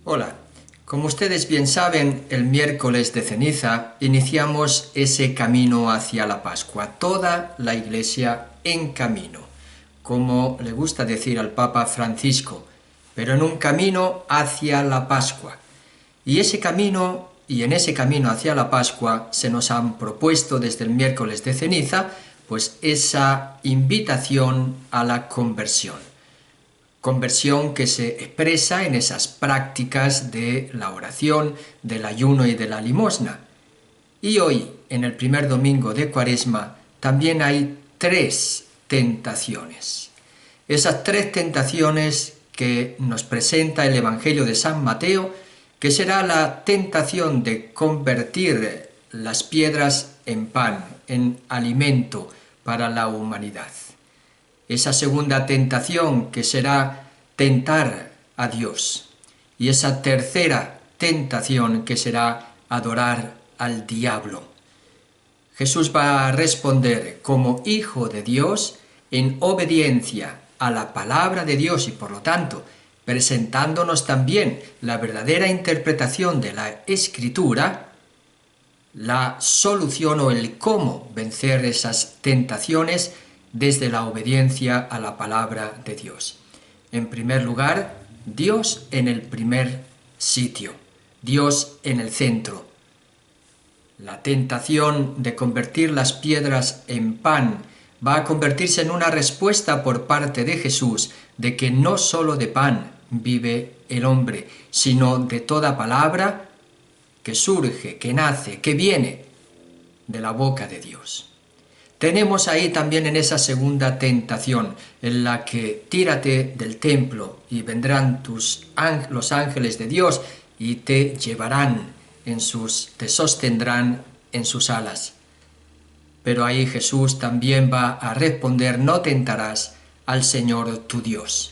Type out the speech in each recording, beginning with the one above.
Hola, como ustedes bien saben, el miércoles de ceniza iniciamos ese camino hacia la Pascua, toda la Iglesia en camino, como le gusta decir al Papa Francisco, pero en un camino hacia la Pascua. Y en ese camino hacia la Pascua se nos han propuesto desde el miércoles de ceniza, pues esa invitación a la conversión. Conversión que se expresa en esas prácticas de la oración, del ayuno y de la limosna. Y hoy, en el primer domingo de Cuaresma, también hay 3 tentaciones. Esas 3 tentaciones que nos presenta el Evangelio de San Mateo, que será la tentación de convertir las piedras en pan, en alimento para la humanidad. Esa segunda tentación que será tentar a Dios. Y esa tercera tentación que será adorar al diablo. Jesús va a responder como Hijo de Dios en obediencia a la palabra de Dios y por lo tanto presentándonos también la verdadera interpretación de la Escritura, la solución o el cómo vencer esas tentaciones desde la obediencia a la palabra de Dios. En primer lugar, Dios en el primer sitio, Dios en el centro. La tentación de convertir las piedras en pan va a convertirse en una respuesta por parte de Jesús de que no solo de pan vive el hombre, sino de toda palabra que surge, que nace, que viene de la boca de Dios. Tenemos ahí también en esa segunda tentación, en la que tírate del templo y vendrán los ángeles de Dios y te llevarán te sostendrán en sus alas. Pero ahí Jesús también va a responder, no tentarás al Señor tu Dios.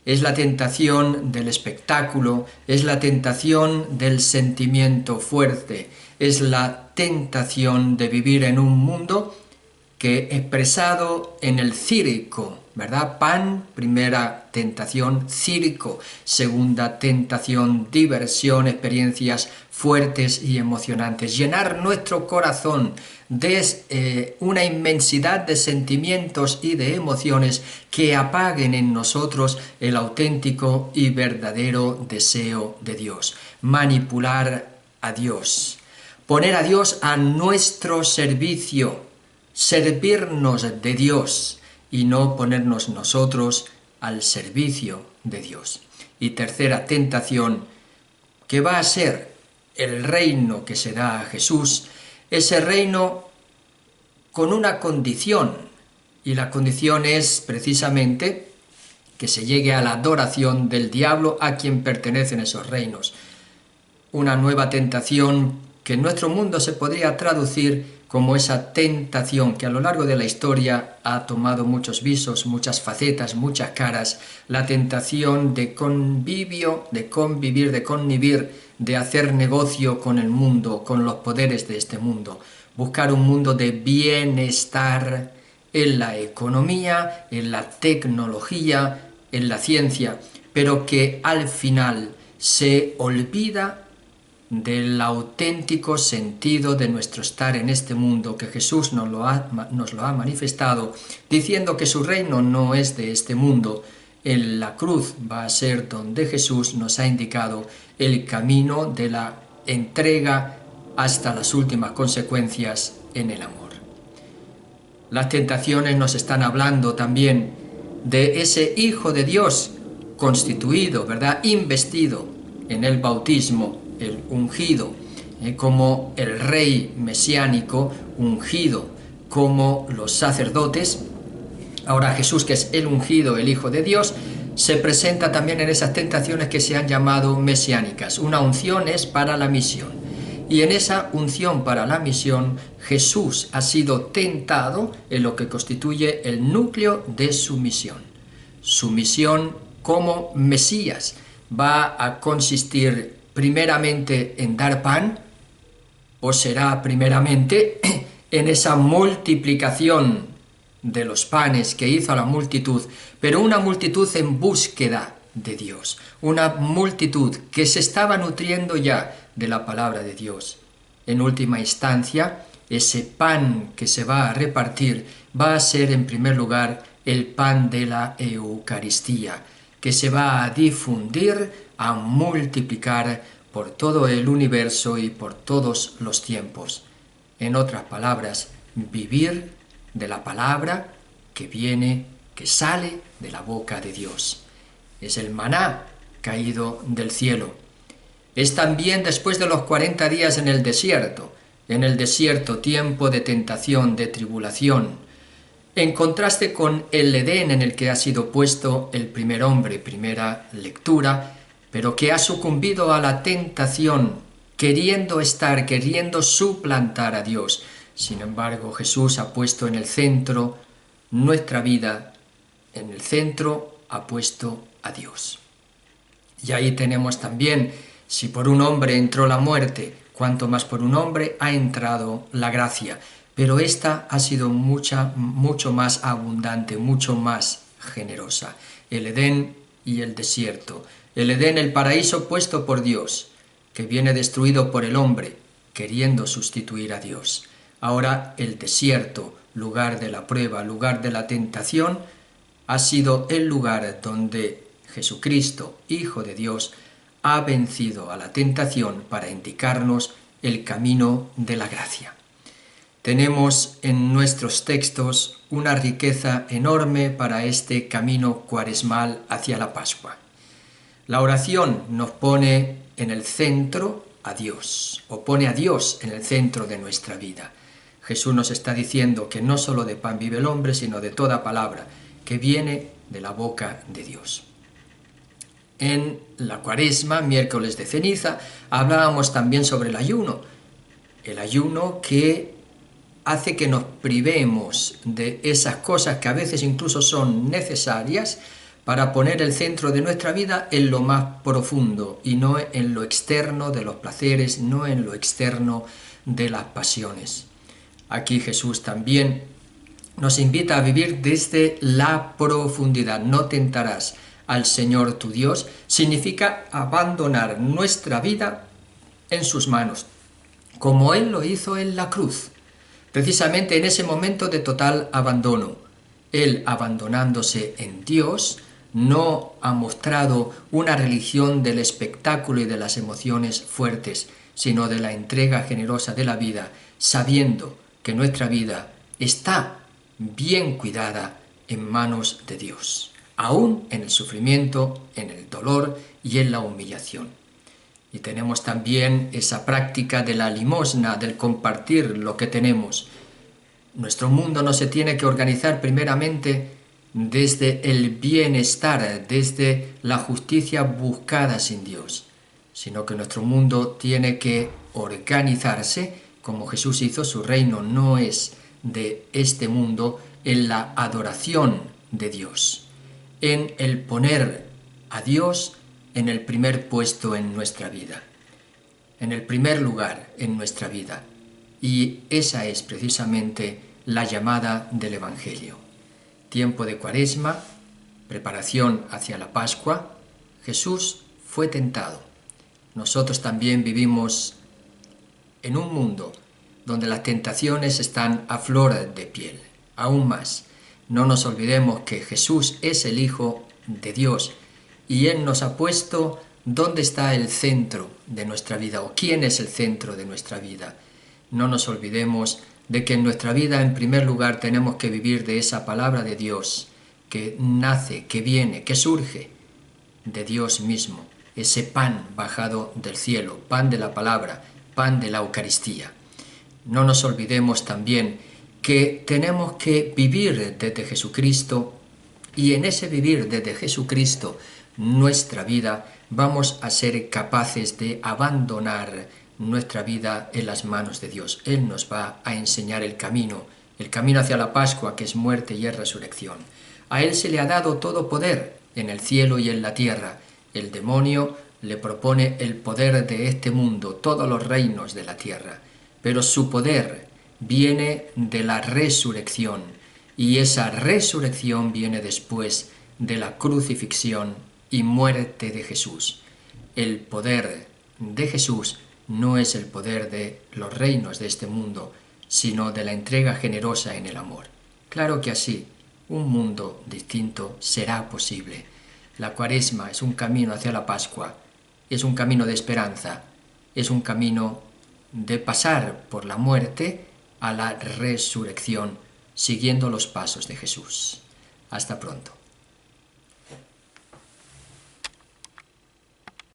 Es la tentación del espectáculo, es la tentación del sentimiento fuerte, es la tentación de vivir en un mundo que expresado en el circo, ¿verdad? Pan, primera tentación, circo, segunda tentación, diversión, experiencias fuertes y emocionantes. Llenar nuestro corazón de una inmensidad de sentimientos y de emociones que apaguen en nosotros el auténtico y verdadero deseo de Dios. Manipular a Dios. Poner a Dios a nuestro servicio. Servirnos de Dios y no ponernos nosotros al servicio de Dios. Y tercera tentación, que va a ser el reino que se da a Jesús, ese reino con una condición, y la condición es precisamente que se llegue a la adoración del diablo a quien pertenecen esos reinos. Una nueva tentación que en nuestro mundo se podría traducir como esa tentación que a lo largo de la historia ha tomado muchos visos, muchas facetas, muchas caras, la tentación de convivir, de hacer negocio con el mundo, con los poderes de este mundo, buscar un mundo de bienestar en la economía, en la tecnología, en la ciencia, pero que al final se olvida del auténtico sentido de nuestro estar en este mundo, que Jesús nos lo ha manifestado, diciendo que su reino no es de este mundo. En la cruz va a ser donde Jesús nos ha indicado el camino de la entrega hasta las últimas consecuencias en el amor. Las tentaciones nos están hablando también de ese Hijo de Dios constituido, ¿verdad?, investido en el bautismo, el ungido, como el rey mesiánico ungido, como los sacerdotes. Ahora Jesús, que es el ungido, el Hijo de Dios, se presenta también en esas tentaciones que se han llamado mesiánicas. Una unción es para la misión. Y en esa unción para la misión, Jesús ha sido tentado en lo que constituye el núcleo de su misión. Su misión como Mesías va a consistir primeramente en dar pan, o será primeramente en esa multiplicación de los panes que hizo a la multitud, pero una multitud en búsqueda de Dios, una multitud que se estaba nutriendo ya de la palabra de Dios. En última instancia, ese pan que se va a repartir va a ser en primer lugar el pan de la Eucaristía, que se va a difundir, a multiplicar por todo el universo y por todos los tiempos. En otras palabras, vivir de la palabra que viene, que sale de la boca de Dios. Es el maná caído del cielo. Es también después de los 40 días en el desierto tiempo de tentación, de tribulación, en contraste con el Edén en el que ha sido puesto el primer hombre, primera lectura, pero que ha sucumbido a la tentación, queriendo suplantar a Dios. Sin embargo, Jesús ha puesto en el centro nuestra vida, en el centro ha puesto a Dios. Y ahí tenemos también, si por un hombre entró la muerte, cuanto más por un hombre ha entrado la gracia. Pero esta ha sido mucho más abundante, mucho más generosa. El Edén y el desierto. El Edén, el paraíso puesto por Dios, que viene destruido por el hombre, queriendo sustituir a Dios. Ahora el desierto, lugar de la prueba, lugar de la tentación, ha sido el lugar donde Jesucristo, Hijo de Dios, ha vencido a la tentación para indicarnos el camino de la gracia. Tenemos en nuestros textos una riqueza enorme para este camino cuaresmal hacia la Pascua. La oración nos pone en el centro a Dios, o pone a Dios en el centro de nuestra vida. Jesús nos está diciendo que no solo de pan vive el hombre, sino de toda palabra que viene de la boca de Dios. En la Cuaresma, miércoles de ceniza, hablábamos también sobre el ayuno que hace que nos privemos de esas cosas que a veces incluso son necesarias para poner el centro de nuestra vida en lo más profundo y no en lo externo de los placeres, no en lo externo de las pasiones. Aquí Jesús también nos invita a vivir desde la profundidad. No tentarás al Señor tu Dios significa abandonar nuestra vida en sus manos, como Él lo hizo en la cruz. Precisamente en ese momento de total abandono, Él abandonándose en Dios, no ha mostrado una religión del espectáculo y de las emociones fuertes, sino de la entrega generosa de la vida, sabiendo que nuestra vida está bien cuidada en manos de Dios, aún en el sufrimiento, en el dolor y en la humillación. Y tenemos también esa práctica de la limosna, del compartir lo que tenemos. Nuestro mundo no se tiene que organizar primeramente desde el bienestar, desde la justicia buscada sin Dios, sino que nuestro mundo tiene que organizarse como Jesús hizo. Su reino no es de este mundo, en la adoración de Dios, en el poner a Dios en el primer puesto en nuestra vida, en el primer lugar en nuestra vida. Y esa es precisamente la llamada del Evangelio. Tiempo de Cuaresma, preparación hacia la Pascua. Jesús fue tentado. Nosotros también vivimos en un mundo donde las tentaciones están a flor de piel. Aún más, no nos olvidemos que Jesús es el Hijo de Dios y Él nos ha puesto dónde está el centro de nuestra vida o quién es el centro de nuestra vida. No nos olvidemos de que en nuestra vida, en primer lugar, tenemos que vivir de esa palabra de Dios que nace, que viene, que surge de Dios mismo, ese pan bajado del cielo, pan de la palabra, pan de la Eucaristía. No nos olvidemos también que tenemos que vivir desde Jesucristo y en ese vivir desde Jesucristo nuestra vida vamos a ser capaces de abandonar nuestra vida en las manos de Dios. Él nos va a enseñar el camino hacia la Pascua, que es muerte y es resurrección. A Él se le ha dado todo poder en el cielo y en la tierra. El demonio le propone el poder de este mundo, todos los reinos de la tierra, pero su poder viene de la resurrección y esa resurrección viene después de la crucifixión y muerte de Jesús. El poder de Jesús no es el poder de los reinos de este mundo, sino de la entrega generosa en el amor. Claro que así, un mundo distinto será posible. La Cuaresma es un camino hacia la Pascua, es un camino de esperanza, es un camino de pasar por la muerte a la resurrección, siguiendo los pasos de Jesús. Hasta pronto.